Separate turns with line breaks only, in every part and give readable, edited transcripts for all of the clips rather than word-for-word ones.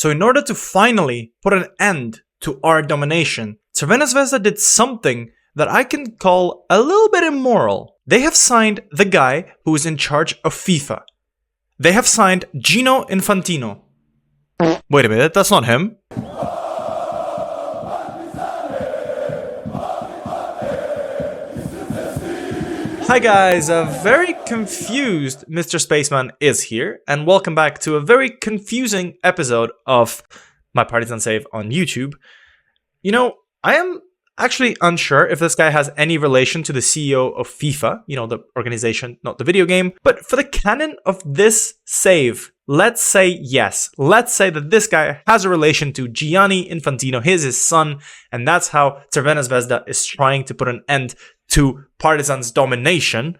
So in order to finally put an end to our domination, Crvena Zvezda did something that I can call a little bit immoral. They have signed the guy who is in charge of FIFA. They have signed Gino Infantino. Wait a minute, that's not him. Hi guys, a very confused MrSpaceman is here, and welcome back to a very confusing episode of my Partizan save on YouTube. You know, I am actually unsure if this guy has any relation to the CEO of FIFA, you know, the organization, not the video game, but for the canon of this save, let's say yes. Let's say that this guy has a relation to Gianni Infantino, his son, and that's how Crvena Zvezda is trying to put an end to Partizan's domination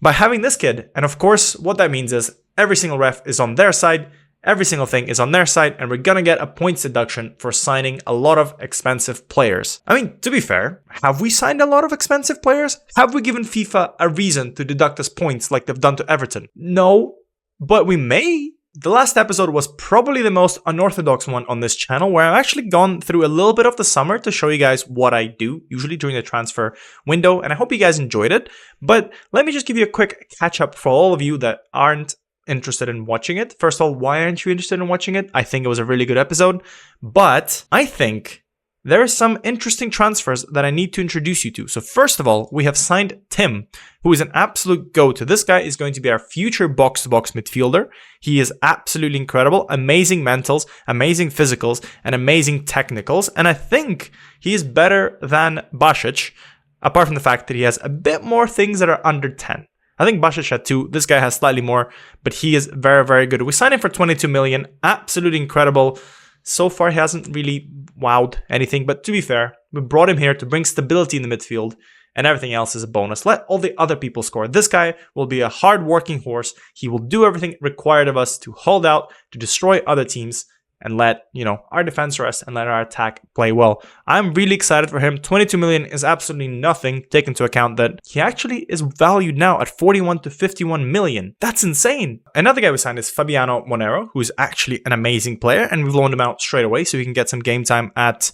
by having this kid. And of course, what that means is every single ref is on their side, every single thing is on their side, and we're gonna get a points deduction for signing a lot of expensive players. I mean, to be fair, have we signed a lot of expensive players? Have we given FIFA a reason to deduct us points like they've done to Everton? No, but we may. The last episode was probably the most unorthodox one on this channel, where I've actually gone through a little bit of the summer to show you guys what I do, usually during the transfer window, and I hope you guys enjoyed it. But let me just give you a quick catch-up for all of you that aren't interested in watching it. First of all, why aren't you interested in watching it? I think it was a really good episode, but I think there are some interesting transfers that I need to introduce you to. So first of all, we have signed Tim, who is an absolute go-to. This guy is going to be our future box-to-box midfielder. He is absolutely incredible, amazing mentals, amazing physicals, and amazing technicals. And I think he is better than Basic, apart from the fact that he has a bit more things that are under 10. I think Basic had 2. This guy has slightly more, but he is very, very good. We signed him for 22 million. Absolutely incredible. So far, he hasn't really wowed anything, but to be fair, we brought him here to bring stability in the midfield, and everything else is a bonus. Let all the other people score. This guy will be a hard-working horse. He will do everything required of us to hold out, to destroy other teams, and let, you know, our defense rest and let our attack play well. I'm really excited for him. 22 million is absolutely nothing, take into account that he actually is valued now at 41 to 51 million. That's insane. Another guy we signed is Fabiano Monero, who is actually an amazing player, and we've loaned him out straight away so he can get some game time at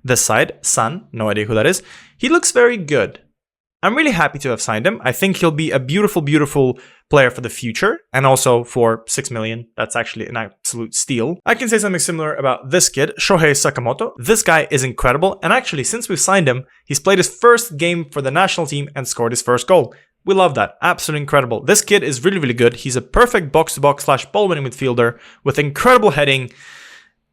this side. Sun, no idea who that is. He looks very good. I'm really happy to have signed him. I think he'll be a beautiful, beautiful player for the future, and also for 6 million. That's actually an absolute steal. I can say something similar about this kid, Shohei Sakamoto. This guy is incredible, and actually, since we've signed him, he's played his first game for the national team and scored his first goal. We love that. Absolutely incredible. This kid is really, really good. He's a perfect box-to-box / ball-winning midfielder with incredible heading,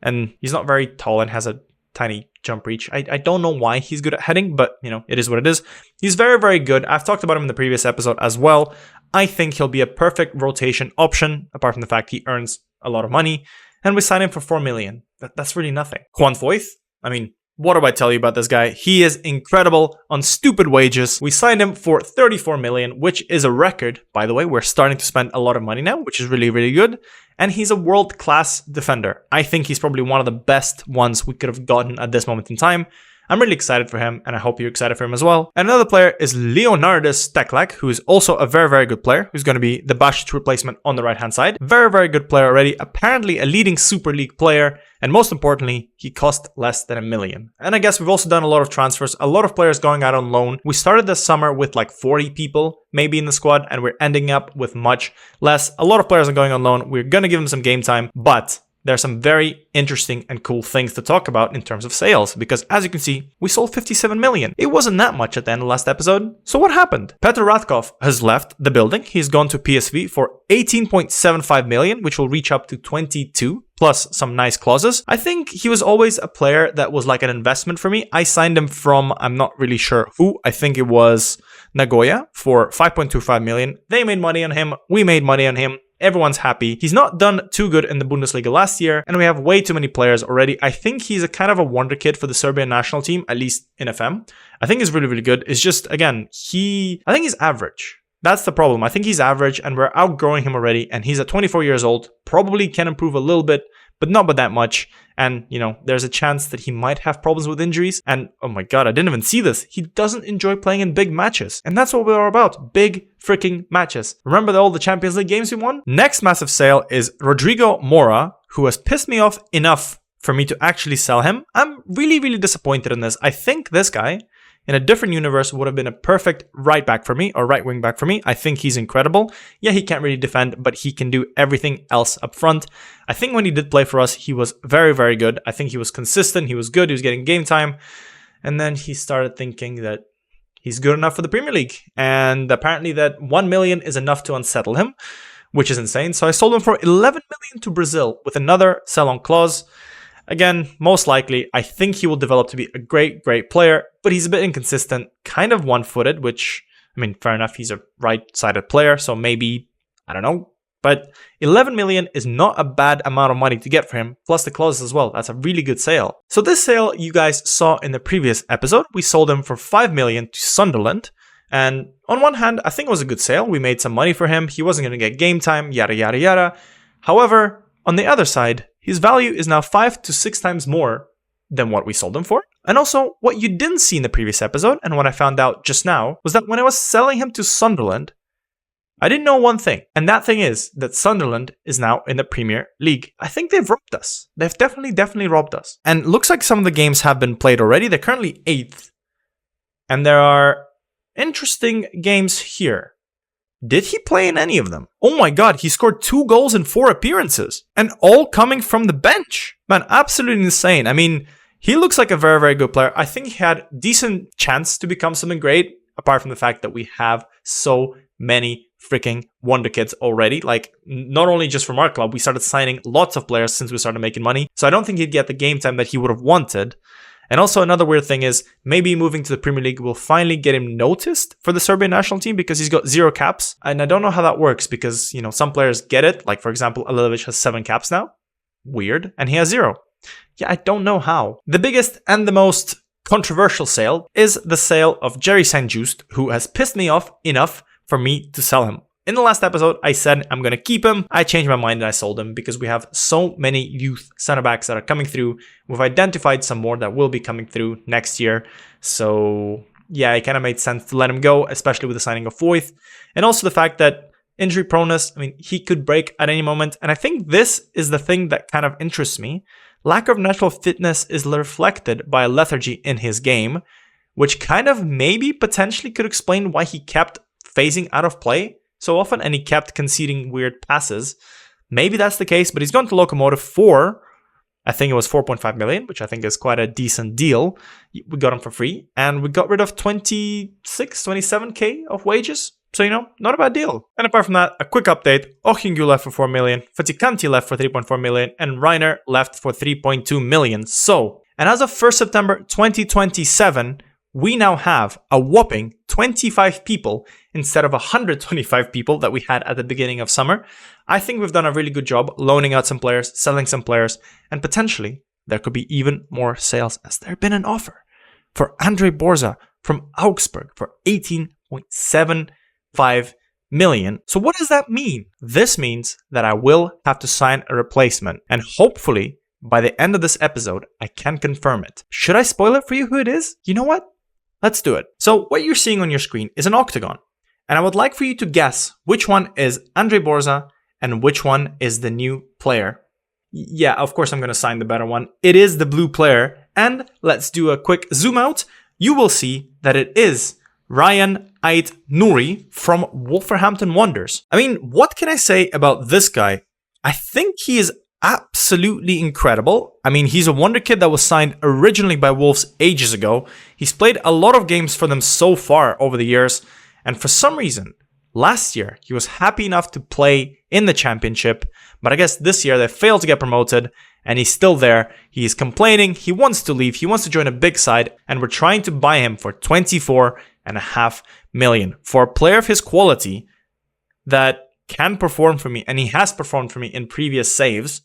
and he's not very tall and has a tiny jump reach. I don't know why he's good at heading, but you know, it is what it is. He's very, very good. I've talked about him in the previous episode as well. I think he'll be a perfect rotation option, apart from the fact he earns a lot of money, and we signed him for 4 million. That's really nothing. Juan Foyth, I mean, what do I tell you about this guy? He is incredible on stupid wages. We signed him for 34 million, which is a record. By the way, we're starting to spend a lot of money now, which is really, really good. And he's a world-class defender. I think he's probably one of the best ones we could have gotten at this moment in time. I'm really excited for him, and I hope you're excited for him as well. And another player is Leonidas Steklak, who is also a very, very good player, who's going to be the Basic replacement on the right-hand side. Very, very good player already. Apparently a leading Super League player, and most importantly, he cost less than 1 million. And I guess we've also done a lot of transfers, a lot of players going out on loan. We started this summer with like 40 people maybe in the squad, and we're ending up with much less. A lot of players are going on loan. We're going to give them some game time, but there's some very interesting and cool things to talk about in terms of sales, because as you can see, we sold 57 million. It wasn't that much at the end of last episode. So what happened? Petr Radkov has left the building. He's gone to PSV for 18.75 million, which will reach up to 22, plus some nice clauses. I think he was always a player that was like an investment for me. I signed him from, I'm not really sure who, I think it was Nagoya for 5.25 million. They made money on him. We made money on him. Everyone's happy. He's not done too good in the Bundesliga last year, and we have way too many players already. I think he's a kind of a wonder kid for the Serbian national team, at least in FM. I think he's really, really good. It's just, again, I think he's average. That's the problem. I think he's average, and we're outgrowing him already, and he's at 24 years old. Probably can improve a little bit, but not by that much. And, you know, there's a chance that he might have problems with injuries. And, oh my god, I didn't even see this. He doesn't enjoy playing in big matches. And that's what we're about. Big freaking matches. Remember all the Champions League games we won? Next massive sale is Rodrigo Mora, who has pissed me off enough for me to actually sell him. I'm really, really disappointed in this. I think this guy in a different universe would have been a perfect right back for me, or right wing back for me. I think he's incredible. Yeah, he can't really defend, but he can do everything else up front. I think when he did play for us, he was very, very good. I think he was consistent. He was good. He was getting game time. And then he started thinking that he's good enough for the Premier League. And apparently that 1 million is enough to unsettle him, which is insane. So I sold him for 11 million to Brazil with another sell-on clause. Again, most likely, I think he will develop to be a great, great player, but he's a bit inconsistent, kind of one-footed, which, I mean, fair enough, he's a right-sided player, so maybe, I don't know. But 11 million is not a bad amount of money to get for him, plus the clauses as well. That's a really good sale. So this sale you guys saw in the previous episode, we sold him for 5 million to Sunderland. And on one hand, I think it was a good sale. We made some money for him. He wasn't going to get game time, yada, yada, yada. However, on the other side, his value is now 5 to 6 times more than what we sold him for. And also, what you didn't see in the previous episode, and what I found out just now, was that when I was selling him to Sunderland, I didn't know one thing. And that thing is that Sunderland is now in the Premier League. I think they've robbed us. They've definitely robbed us. And looks like some of the games have been played already. They're currently 8th. And there are interesting games here. Did he play in any of them? Oh my god, he scored 2 goals in 4 appearances. And all coming from the bench. Man, absolutely insane. I mean, he looks like a very, very good player. I think he had decent chance to become something great, apart from the fact that we have so many freaking wonder kids already. Like, not only just from our club, we started signing lots of players since we started making money. So I don't think he'd get the game time that he would have wanted. And also another weird thing is maybe moving to the Premier League will finally get him noticed for the Serbian national team because he's got 0 caps. And I don't know how that works because, you know, some players get it. Like, for example, Alilovic has 7 caps now. Weird. And he has 0. Yeah, I don't know how. The biggest and the most controversial sale is the sale of Jerry St. Just, who has pissed me off enough for me to sell him. In the last episode, I said I'm going to keep him. I changed my mind and I sold him because we have so many youth center backs that are coming through. We've identified some more that will be coming through next year. So yeah, it kind of made sense to let him go, especially with the signing of Foyth. And also the fact that injury proneness, I mean, he could break at any moment. And I think this is the thing that kind of interests me. Lack of natural fitness is reflected by a lethargy in his game, which kind of maybe potentially could explain why he kept phasing out of play so often and he kept conceding weird passes. Maybe that's the case, but he's gone to Lokomotiv for, I think it was 4.5 million, which I think is quite a decent deal. We got him for free and we got rid of 27k of wages. So, you know, not a bad deal. And apart from that, a quick update. Ochingu left for 4 million, Fatikanti left for 3.4 million, and Reiner left for 3.2 million. So, and as of 1st September 2027, we now have a whopping 25 people instead of 125 people that we had at the beginning of summer. I think we've done a really good job loaning out some players, selling some players, and potentially there could be even more sales as there been an offer for Andre Borza from Augsburg for 18.75 million. So what does that mean? This means that I will have to sign a replacement, and hopefully by the end of this episode, I can confirm it. Should I spoil it for you who it is? You know what? Let's do it. So what you're seeing on your screen is an octagon. And I would like for you to guess which one is Andre Borza and which one is the new player. Yeah, of course I'm going to sign the better one. It is the blue player. And let's do a quick zoom out. You will see that it is Ryan Ait Nouri from Wolverhampton Wanderers. I mean, what can I say about this guy? I think he is absolutely incredible. I mean, he's a wonder kid that was signed originally by Wolves ages ago. He's played a lot of games for them so far over the years. And for some reason, last year, he was happy enough to play in the championship. But I guess this year they failed to get promoted. And he's still there. He's complaining. He wants to leave. He wants to join a big side. And we're trying to buy him for 24.5 million. For a player of his quality that can perform for me, and he has performed for me in previous saves,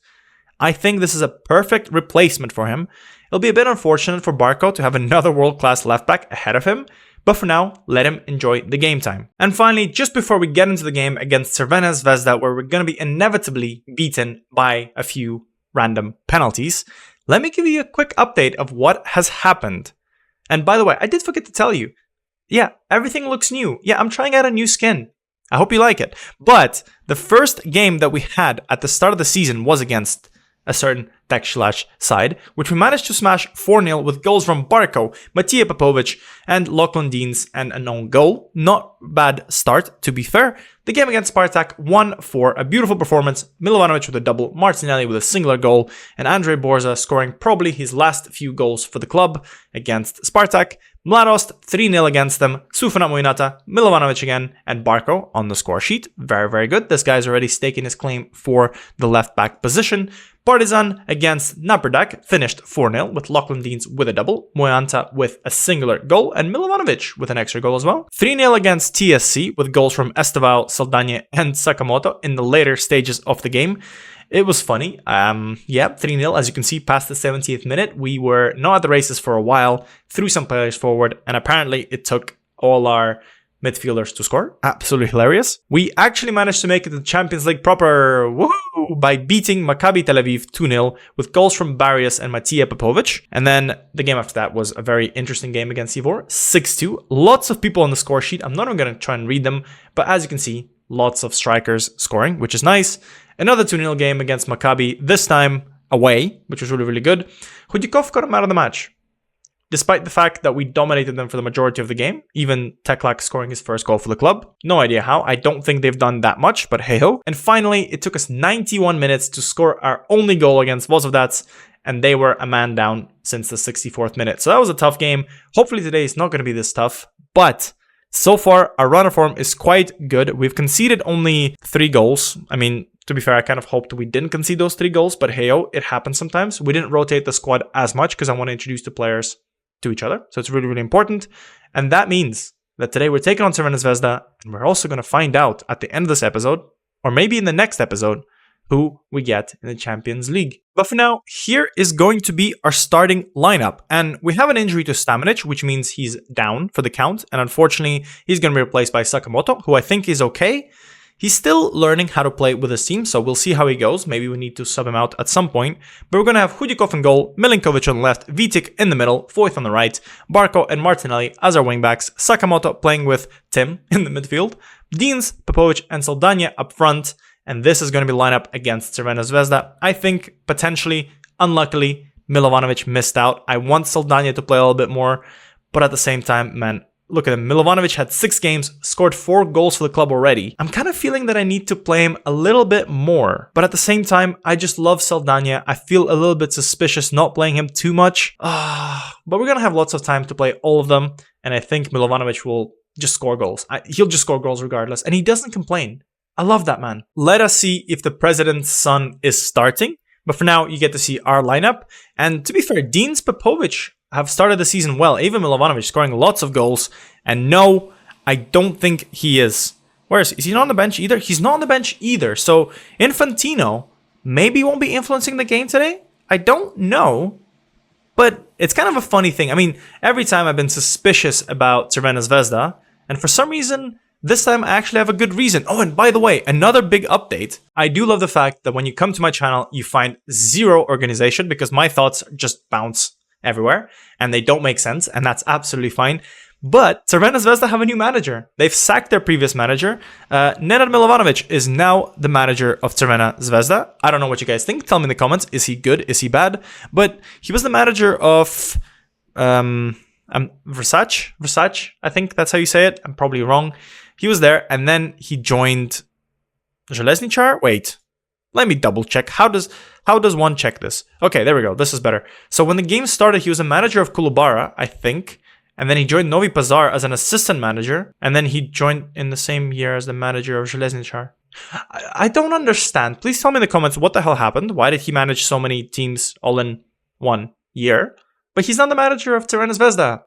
I think this is a perfect replacement for him. It'll be a bit unfortunate for Barco to have another world-class left-back ahead of him, but for now, let him enjoy the game time. And finally, just before we get into the game against Crvena Zvezda, where we're going to be inevitably beaten by a few random penalties, let me give you a quick update of what has happened. And by the way, I did forget to tell you, yeah, everything looks new. Yeah, I'm trying out a new skin. I hope you like it. But the first game that we had at the start of the season was against a certain Tekslash side, which we managed to smash 4-0 with goals from Barco, Matija Popovic, and Lachlan Deans, and an own goal. Not bad start, to be fair. The game against Spartak won for a beautiful performance. Milovanovic with a double, Martinelli with a singular goal, and Andrei Borza scoring probably his last few goals for the club against Spartak. Mladost 3-0 against them, Sufana Moinata, Milovanovic again, and Barco on the score sheet. Very, very good. This guy's already staking his claim for the left back position. Partizan against Napredak finished 4-0 with Lachlan Deans with a double, Moyanta with a singular goal, and Milovanovic with an extra goal as well. 3-0 against TSC with goals from Esteval, Saldania, and Sakamoto in the later stages of the game. It was funny. 3-0, as you can see, past the 70th minute. We were not at the races for a while, threw some players forward, and apparently it took all our midfielders to score. Absolutely hilarious. We actually managed to make it to the Champions League proper, woohoo, by beating Maccabi Tel Aviv 2-0 with goals from Barrios and Matija Popovic. And then the game after that was a very interesting game against Ivor, 6-2. Lots of people on the score sheet. I'm not even going to try and read them, but as you can see, lots of strikers scoring, which is nice. Another 2-0 game against Maccabi, this time away, which was really, really good. Hudikov got him out of the match, despite the fact that we dominated them for the majority of the game, even Teklak scoring his first goal for the club. No idea how. I don't think they've done that much, but hey-ho. And finally, it took us 91 minutes to score our only goal against Vozovdats, and they were a man down since the 64th minute. So that was a tough game. Hopefully today is not going to be this tough, but so far, our run of form is quite good. We've conceded only 3 goals. I mean, to be fair, I kind of hoped we didn't concede those 3 goals, but hey-oh, it happens sometimes. We didn't rotate the squad as much because I want to introduce the players to each other. So it's really, really important. And that means that today we're taking on Crvena Zvezda, and we're also going to find out at the end of this episode, or maybe in the next episode, who we get in the Champions League. But for now, here is going to be our starting lineup. And we have an injury to Stamenic, which means he's down for the count. And unfortunately, he's going to be replaced by Sakamoto, who I think is okay. He's still learning how to play with his team, so we'll see how he goes. Maybe we need to sub him out at some point. But we're going to have Hudikov in goal, Milinkovic on the left, Vitic in the middle, Foyth on the right, Barco and Martinelli as our wingbacks, Sakamoto playing with Tim in the midfield, Deans, Popovic and Saldania up front. And this is going to be lineup against Crvena Zvezda. I think, potentially, unluckily, Milovanovic missed out. I want Saldania to play a little bit more, but at the same time, man, look at him. Milovanovic had 6 games, scored 4 goals for the club already. I'm kind of feeling that I need to play him a little bit more, but at the same time, I just love Saldania. I feel a little bit suspicious not playing him too much, but we're going to have lots of time to play all of them, and I think Milovanovic will just score goals. He'll just score goals regardless, and he doesn't complain. I love that man. Let us see if the president's son is starting. But for now, you get to see our lineup. And to be fair, Deans, Popovic have started the season well. Even Milovanovic scoring lots of goals. And no, I don't think he is. Where is he not on the bench either? He's not on the bench either. So Infantino maybe won't be influencing the game today. I don't know. But it's kind of a funny thing. I mean, every time I've been suspicious about Crvena Zvezda. And for some reason, this time I actually have a good reason. Oh, and by the way, another big update. I do love the fact that when you come to my channel, you find zero organization because my thoughts just bounce everywhere and they don't make sense, and that's absolutely fine. But Crvena Zvezda have a new manager. They've sacked their previous manager. Nenad Milovanovic is now the manager of Crvena Zvezda. I don't know what you guys think. Tell me in the comments. Is he good? Is he bad? But he was the manager of Versace. I think that's how you say it. I'm probably wrong. He was there, and then he joined Železničar. Wait, let me double check. How does one check this? Okay, there we go. This is better. So when the game started, he was a manager of Kolubara, I think, and then he joined Novi Pazar as an assistant manager, and then he joined in the same year as the manager of Železničar. I don't understand. Please tell me in the comments what the hell happened. Why did he manage so many teams all in 1 year? But he's not the manager of Crvena Zvezda.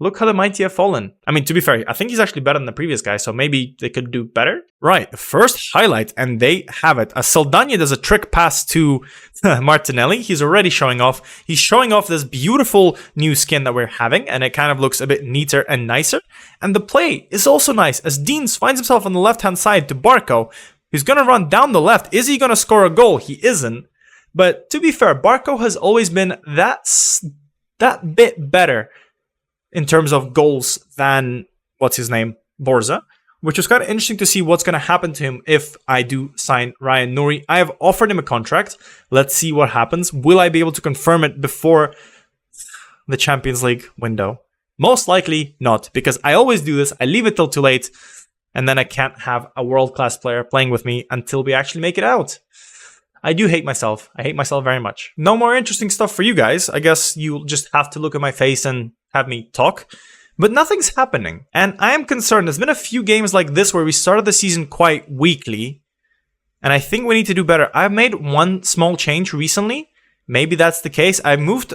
Look how the mighty have fallen. I mean, to be fair, I think he's actually better than the previous guy, so maybe they could do better. Right, the first highlight, and they have it. As Saldania does a trick pass to Martinelli, he's already showing off. He's showing off this beautiful new skin that we're having, and it kind of looks a bit neater and nicer. And the play is also nice, as Deans finds himself on the left-hand side to Barco, who's going to run down the left. Is he going to score a goal? He isn't. But to be fair, Barco has always been that bit better in terms of goals than, what's his name, Borza, which was kind of interesting to see what's going to happen to him if I do sign Ryan Nouri. I have offered him a contract. Let's see what happens. Will I be able to confirm it before the Champions League window? Most likely not, because I always do this. I leave it till too late, and then I can't have a world-class player playing with me until we actually make it out. I do hate myself. I hate myself very much. No more interesting stuff for you guys. I guess you'll just have to look at my face and have me talk. But nothing's happening. And I am concerned. There's been a few games like this where we started the season quite weakly. And I think we need to do better. I've made one small change recently. Maybe that's the case. I moved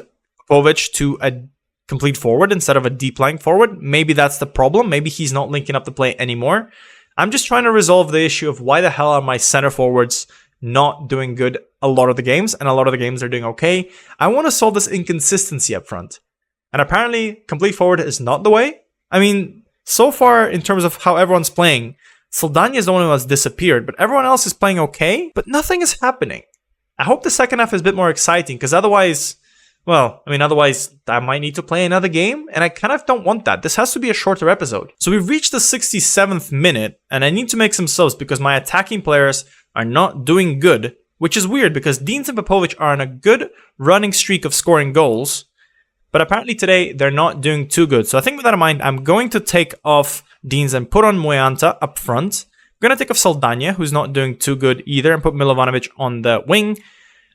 Popovic to a complete forward instead of a deep lying forward. Maybe that's the problem. Maybe he's not linking up the play anymore. I'm just trying to resolve the issue of why the hell are my center forwards not doing good a lot of the games, and a lot of the games are doing okay. I want to solve this inconsistency up front. And apparently, complete forward is not the way. I mean, so far, in terms of how everyone's playing, Saldania is the one who has disappeared, but everyone else is playing okay, but nothing is happening. I hope the second half is a bit more exciting, because otherwise, otherwise I might need to play another game, and I kind of don't want that. This has to be a shorter episode. So we've reached the 67th minute, and I need to make some subs because my attacking players are not doing good, which is weird because Deans and Popovic are on a good running streak of scoring goals, but apparently today they're not doing too good. So I think with that in mind, I'm going to take off Deans and put on Moyanta up front. I'm going to take off Saldania, who's not doing too good either, and put Milovanovic on the wing.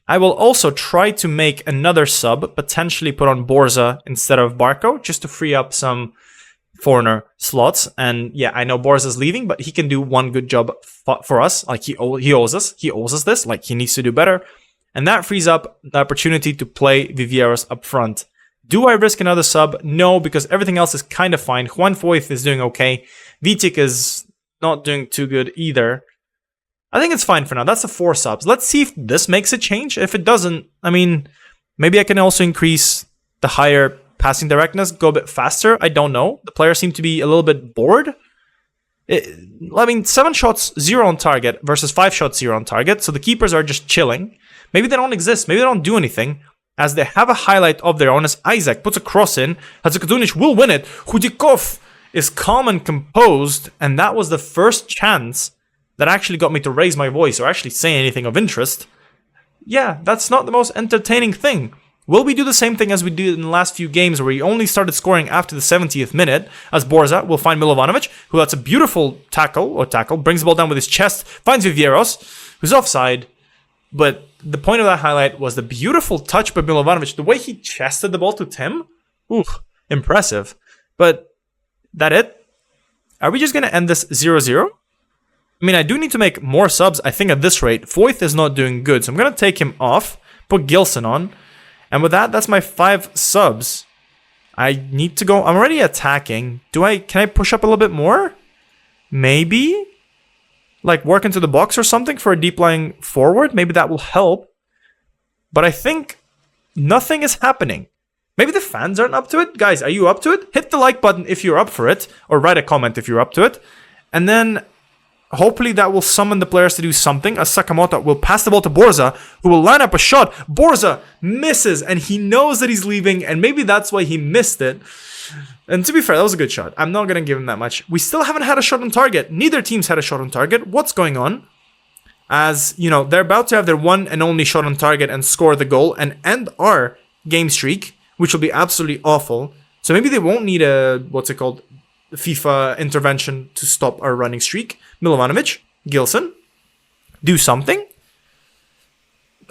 I will also try to make another sub, potentially put on Borza instead of Barco, just to free up some foreigner slots. And yeah, I know Borza's leaving, but he can do one good job for us. Like he owes us this. Like he needs to do better, and that frees up the opportunity to play Viveiros up front. Do I risk another sub? No, because everything else is kind of fine. Juan Foyth is doing okay. Vitic is not doing too good either. I think it's fine for now. That's the 4 subs. Let's see if this makes a change. If it doesn't, I mean, maybe I can also increase the higher passing directness, go a bit faster. I don't know. The players seem to be a little bit bored. 7 shots, 0 on target versus 5 shots, 0 on target. So the keepers are just chilling. Maybe they don't exist. Maybe they don't do anything, as they have a highlight of their own as Isaac puts a cross in. Hadzikadunic will win it. Hudikov is calm and composed, and that was the first chance that actually got me to raise my voice or actually say anything of interest. Yeah, that's not the most entertaining thing. Will we do the same thing as we did in the last few games where we only started scoring after the 70th minute, as Borza will find Milovanovic, who that's a beautiful tackle, brings the ball down with his chest, finds Viveiros, who's offside. But the point of that highlight was the beautiful touch by Milovanovic. The way he chested the ball to Tim, impressive. But that it? Are we just going to end this 0-0? I mean, I do need to make more subs, I think, at this rate. Foyth is not doing good, so I'm going to take him off, put Gilson on. And with that, that's my 5 subs. I need to go. I'm already attacking. Can I push up a little bit more? Maybe? Like work into the box or something for a deep lying forward? Maybe that will help. But I think nothing is happening. Maybe the fans aren't up to it? Guys, are you up to it? Hit the like button if you're up for it. Or write a comment if you're up to it. And then hopefully that will summon the players to do something, as Sakamoto will pass the ball to Borza, who will line up a shot. Borza misses, and he knows that he's leaving, and maybe that's why he missed it. And to be fair, that was a good shot. I'm not going to give him that much. We still haven't had a shot on target. Neither team's had a shot on target. What's going on? As, you know, they're about to have their one and only shot on target and score the goal and end our game streak, which will be absolutely awful. So maybe they won't need a, FIFA intervention to stop our running streak. Milovanovic, Gilson, do something.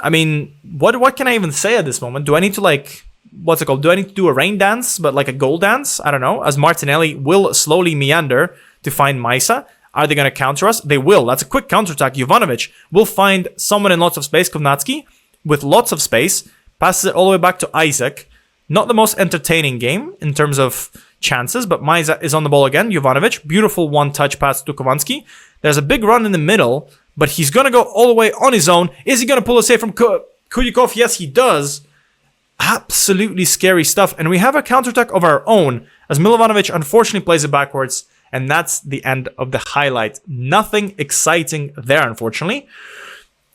I mean, what can I even say at this moment? Do I need to do I need to do a rain dance, but like a goal dance? I don't know. As Martinelli will slowly meander to find Maisa. Are they going to counter us? They will. That's a quick counterattack. Jovanovic will find someone in lots of space. Kovnatski with lots of space. Passes it all the way back to Isaac. Not the most entertaining game in terms of chances, but Maisa is on the ball again. Jovanovic, beautiful one-touch pass to Kovanski. There's a big run in the middle, but he's going to go all the way on his own. Is he going to pull a save from Kulikov? Yes, he does. Absolutely scary stuff. And we have a counterattack of our own, as Milovanovic unfortunately plays it backwards, and that's the end of the highlight. Nothing exciting there, unfortunately.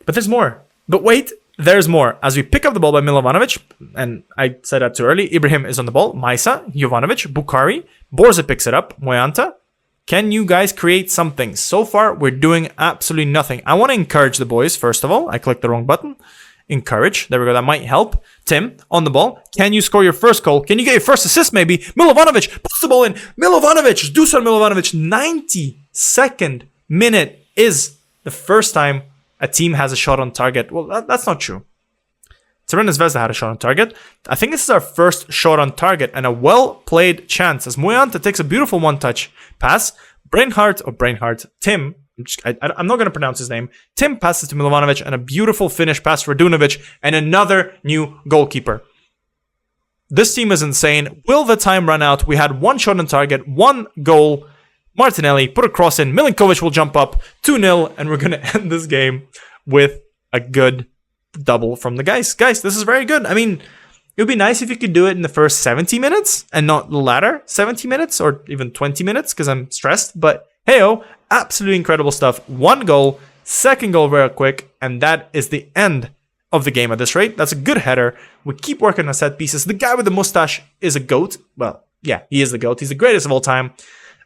But there's more. But wait, there's more. As we pick up the ball by Milovanovic, and I said that too early, Ibrahim is on the ball, Maisa, Jovanovic, Bukhari, Borza picks it up, Moyanta, Can you guys create something? So far, we're doing absolutely nothing. I want to encourage the boys, first of all. I clicked the wrong button. Encourage. There we go. That might help. Tim, on the ball. Can you score your first goal? Can you get your first assist, maybe? Milovanovic, puts the ball in. Milovanovic, Dusan Milovanovic. 92nd minute is the first time a team has a shot on target. Well, that's not true. Crvena Zvezda had a shot on target. I think this is our first shot on target and a well-played chance as Mojanta takes a beautiful one-touch pass. Tim, I'm not going to pronounce his name. Tim passes to Milovanovic and a beautiful finish pass for Radunovic and another new goalkeeper. This team is insane. Will the time run out? We had one shot on target, one goal. Martinelli put a cross in. Milinkovic will jump up 2-0 and we're going to end this game with a good double from the guys. Guys, this is very good. I mean, it would be nice if you could do it in the first 70 minutes and not the latter 70 minutes or even 20 minutes because I'm stressed. But hey-oh, absolutely incredible stuff. One goal, second goal very quick, and that is the end of the game at this rate. That's a good header. We keep working on set pieces. The guy with the mustache is a GOAT. Well, yeah, he is the GOAT. He's the greatest of all time.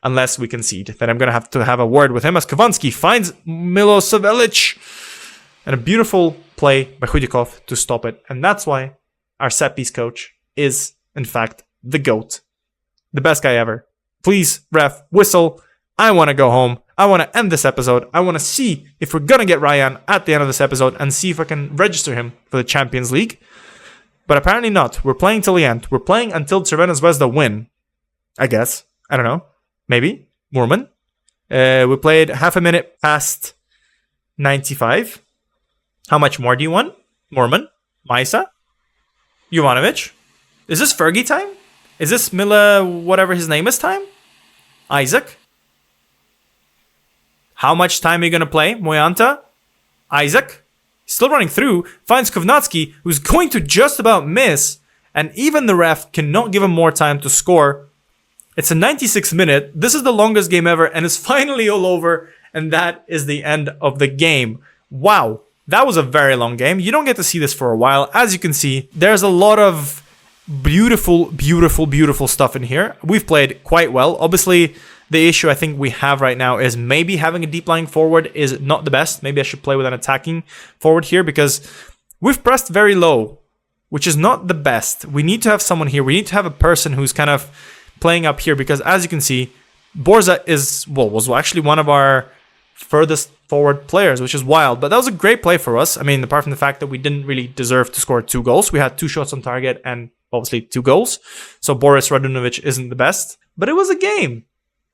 Unless we concede. Then I'm going to have a word with him as Kovanski finds Milosevic. And a beautiful play by Hudikov to stop it. And that's why our set piece coach is, in fact, the GOAT. The best guy ever. Please, ref, whistle. I want to go home. I want to end this episode. I want to see if we're going to get Ryan at the end of this episode and see if I can register him for the Champions League. But apparently not. We're playing till the end. We're playing until Crvena Zvezda win. I guess. I don't know. Maybe. Mormon. We played half a minute past 95. How much more do you want? Mormon? Maisa? Jovanovic? Is this Fergie time? Is this Mila, whatever his name is, time? Isaac? How much time are you going to play? Mojanta? Isaac? Still running through. Finds Kovnatski, who's going to just about miss. And even the ref cannot give him more time to score. It's a 96th minute. This is the longest game ever. And it's finally all over. And that is the end of the game. Wow. That was a very long game. You don't get to see this for a while. As you can see, there's a lot of beautiful stuff in here. We've played quite well. Obviously, the issue I think we have right now is maybe having a deep lying forward is not the best. Maybe I should play with an attacking forward here because we've pressed very low, which is not the best. We need to have someone here. We need to have a person who's kind of playing up here because as you can see, Borza was actually one of our furthest forward players, which is wild. But that was a great play for us. I mean, apart from the fact that we didn't really deserve to score 2 goals. We had 2 shots on target and obviously 2 goals. So Boris Radunovic isn't the best. But it was a game.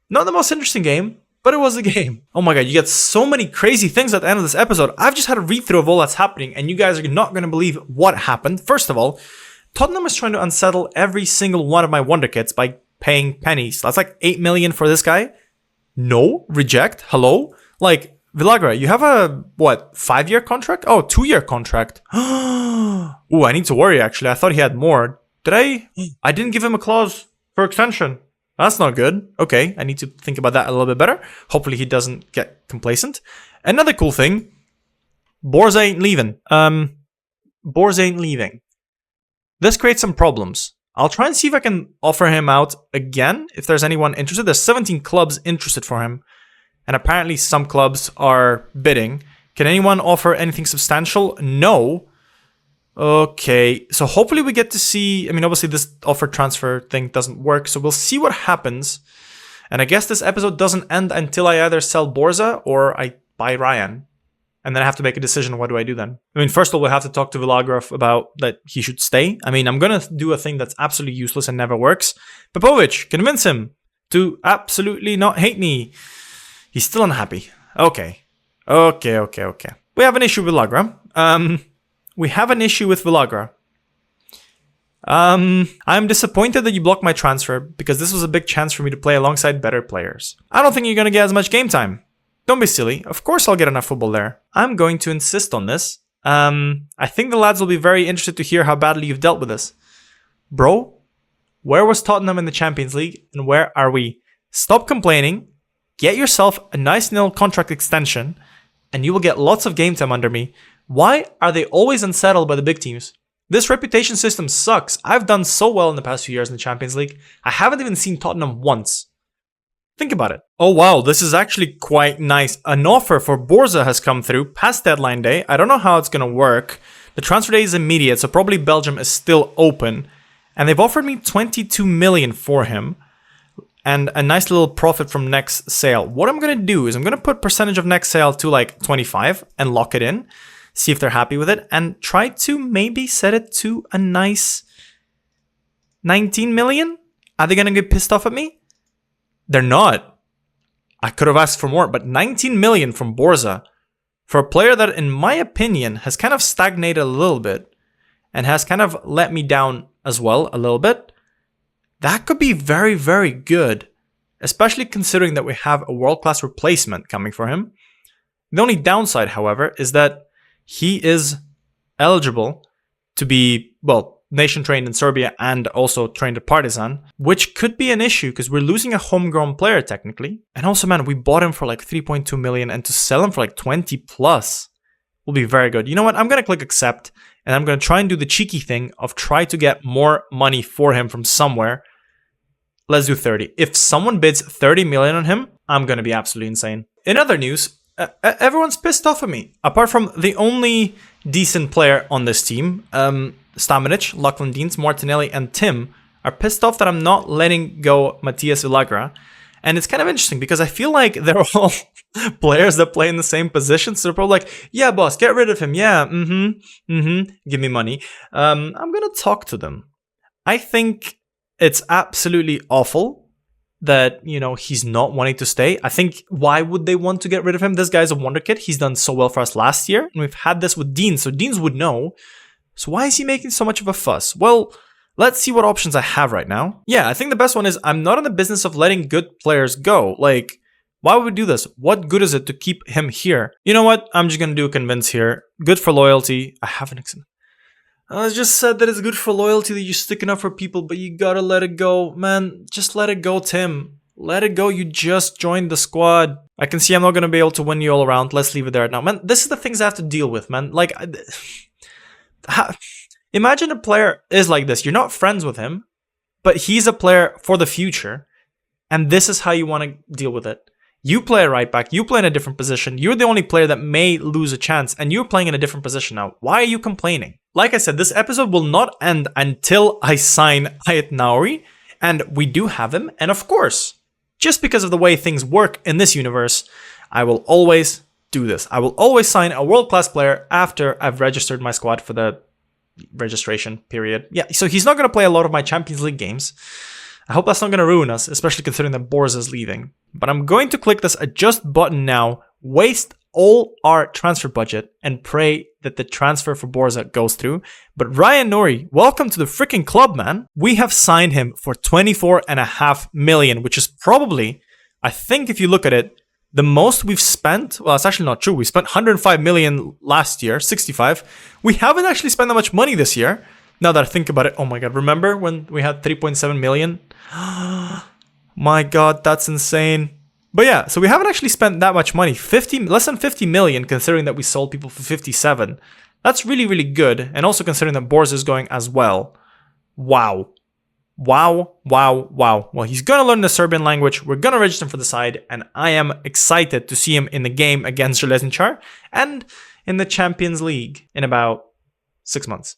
Not the most interesting game, but it was a game. Oh my god, you get so many crazy things at the end of this episode. I've just had a read through of all that's happening and you guys are not going to believe what happened. First of all, Tottenham is trying to unsettle every single one of my wonder kids by paying pennies. That's like 8 million for this guy. No, reject. Hello? Like, Villagra, you have a, 5-year contract? Oh, 2-year contract. Ooh, I need to worry, actually. I thought he had more. Did I? I didn't give him a clause for extension. That's not good. Okay, I need to think about that a little bit better. Hopefully he doesn't get complacent. Another cool thing, Borza ain't leaving. Borza ain't leaving. This creates some problems. I'll try and see if I can offer him out again, if there's anyone interested. There's 17 clubs interested for him. And apparently some clubs are bidding. Can anyone offer anything substantial? No. Okay, so hopefully we get to see... I mean, obviously this offer transfer thing doesn't work, so we'll see what happens. And I guess this episode doesn't end until I either sell Borza or I buy Ryan. And then I have to make a decision. What do I do then? I mean, first of all, we'll have to talk to Villagrov about that he should stay. I mean, I'm going to do a thing that's absolutely useless and never works. Popovic, convince him to absolutely not hate me. He's still unhappy. Okay. We have an issue with Villagra. We have an issue with Villagra. I'm disappointed that you blocked my transfer because this was a big chance for me to play alongside better players. I don't think you're going to get as much game time. Don't be silly. Of course I'll get enough football there. I'm going to insist on this. I think the lads will be very interested to hear how badly you've dealt with this. Bro, where was Tottenham in the Champions League and where are we? Stop complaining. Get yourself a nice nil contract extension and you will get lots of game time under me. Why are they always unsettled by the big teams? This reputation system sucks. I've done so well in the past few years in the Champions League. I haven't even seen Tottenham once. Think about it. Oh wow, this is actually quite nice. An offer for Borza has come through past deadline day. I don't know how it's going to work. The transfer day is immediate, so probably Belgium is still open. And they've offered me 22 million for him. And a nice little profit from next sale. What I'm going to do is I'm going to put percentage of next sale to like 25 and lock it in. See if they're happy with it. And try to maybe set it to a nice 19 million. Are they going to get pissed off at me? They're not. I could have asked for more, but 19 million from Borza for a player that, in my opinion, has kind of stagnated a little bit and has kind of let me down as well a little bit. That could be very, very good, especially considering that we have a world-class replacement coming for him. The only downside, however, is that he is eligible to be, well, nation trained in Serbia and also trained at Partizan, which could be an issue because we're losing a homegrown player technically. And also, man, we bought him for like 3.2 million and to sell him for like 20 plus will be very good. You know what? I'm going to click accept and I'm going to try and do the cheeky thing of try to get more money for him from somewhere. Let's do 30. If someone bids 30 million on him, I'm going to be absolutely insane. In other news, everyone's pissed off at me. Apart from the only decent player on this team, Stamenic, Lachlan Deans, Martinelli, and Tim are pissed off that I'm not letting go Matias Ilagra. And it's kind of interesting because I feel like they're all players that play in the same position. So they're probably like, yeah, boss, get rid of him. Yeah, give me money. I'm going to talk to them. I think it's absolutely awful that, you know, he's not wanting to stay. I think, why would they want to get rid of him? This guy's a wonder kid. He's done so well for us last year. And we've had this with Deans, so Deans would know. So why is he making so much of a fuss? Well, let's see what options I have right now. Yeah, I think the best one is I'm not in the business of letting good players go. Like, why would we do this? What good is it to keep him here? You know what? I'm just going to do a convince here. Good for loyalty. I haven't... I just said that it's good for loyalty that you're sticking up for people, but you gotta let it go. Man, just let it go, Tim. Let it go. You just joined the squad. I can see I'm not going to be able to win you all around. Let's leave it there now. Man, this is the things I have to deal with, man. Like... Imagine a player is like this. You're not friends with him, but he's a player for the future. And this is how you want to deal with it. You play a right back. You play in a different position. You're the only player that may lose a chance. And you're playing in a different position now. Why are you complaining? Like I said, this episode will not end until I sign Ait Nouri. And we do have him. And of course, just because of the way things work in this universe, I will always do this. I will always sign a world-class player after I've registered my squad for the registration period. Yeah, so he's not going to play a lot of my Champions League games. I hope that's not going to ruin us, especially considering that Borza is leaving. But I'm going to click this adjust button now, waste all our transfer budget, and pray that the transfer for Borza goes through. But Ryan Nouri, welcome to the freaking club, man. We have signed him for 24.5 million, which is probably, I think if you look at it, the most we've spent. Well, it's actually not true. We spent 105 million last year, 65. We haven't actually spent that much money this year. Now that I think about it, oh my God, remember when we had 3.7 million? My God, that's insane. But yeah, so we haven't actually spent that much money. Less than 50 million, considering that we sold people for 57. That's really, really good. And also considering that Borza is going as well. Wow. Wow, wow, wow. Well, he's going to learn the Serbian language. We're going to register him for the side. And I am excited to see him in the game against Železničar and in the Champions League in about 6 months.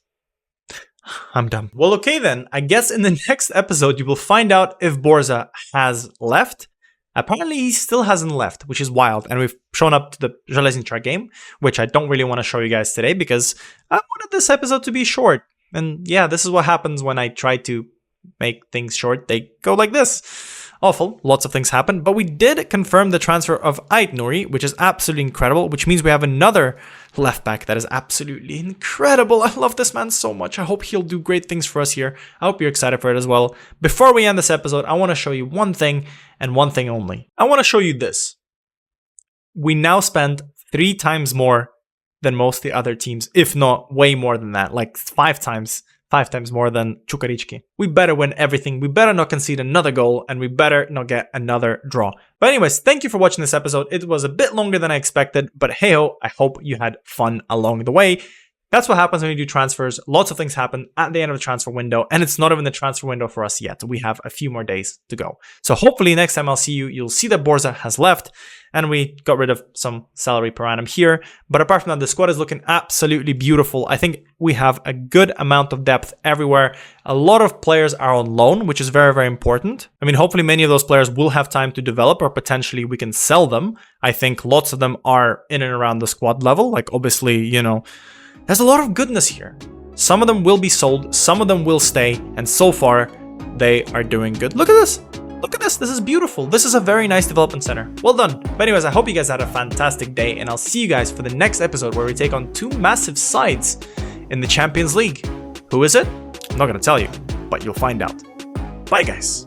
I'm done. Well, okay then. I guess in the next episode, you will find out if Borza has left. Apparently, he still hasn't left, which is wild. And we've shown up to the Železničar game, which I don't really want to show you guys today because I wanted this episode to be short. And yeah, this is what happens when I try to make things short. They go like this. Awful. Lots of things happen. But we did confirm the transfer of Ait Nouri, which is absolutely incredible, which means we have another left back that is absolutely incredible. I love this man so much. I hope he'll do great things for us here. I hope you're excited for it as well. Before we end this episode, I want to show you one thing and one thing only. I want to show you this. We now spend 3 times more than most of the other teams, if not way more than that, like 5 times more than Čukarički. We better win everything. We better not concede another goal, and we better not get another draw. But anyways, thank you for watching this episode. It was a bit longer than I expected, but hey-ho, I hope you had fun along the way. That's what happens when you do transfers. Lots of things happen at the end of the transfer window, and it's not even the transfer window for us yet. We have a few more days to go. So hopefully next time I'll see you, you'll see that Borza has left, and we got rid of some salary per annum here. But apart from that, the squad is looking absolutely beautiful. I think we have a good amount of depth everywhere. A lot of players are on loan, which is very, very important. I mean, hopefully many of those players will have time to develop, or potentially we can sell them. I think lots of them are in and around the squad level. Like, obviously, you know, there's a lot of goodness here. Some of them will be sold, some of them will stay, and so far, they are doing good. Look at this. Look at this. This is beautiful. This is a very nice development center. Well done. But anyways, I hope you guys had a fantastic day, and I'll see you guys for the next episode where we take on two massive sides in the Champions League. Who is it? I'm not going to tell you, but you'll find out. Bye, guys.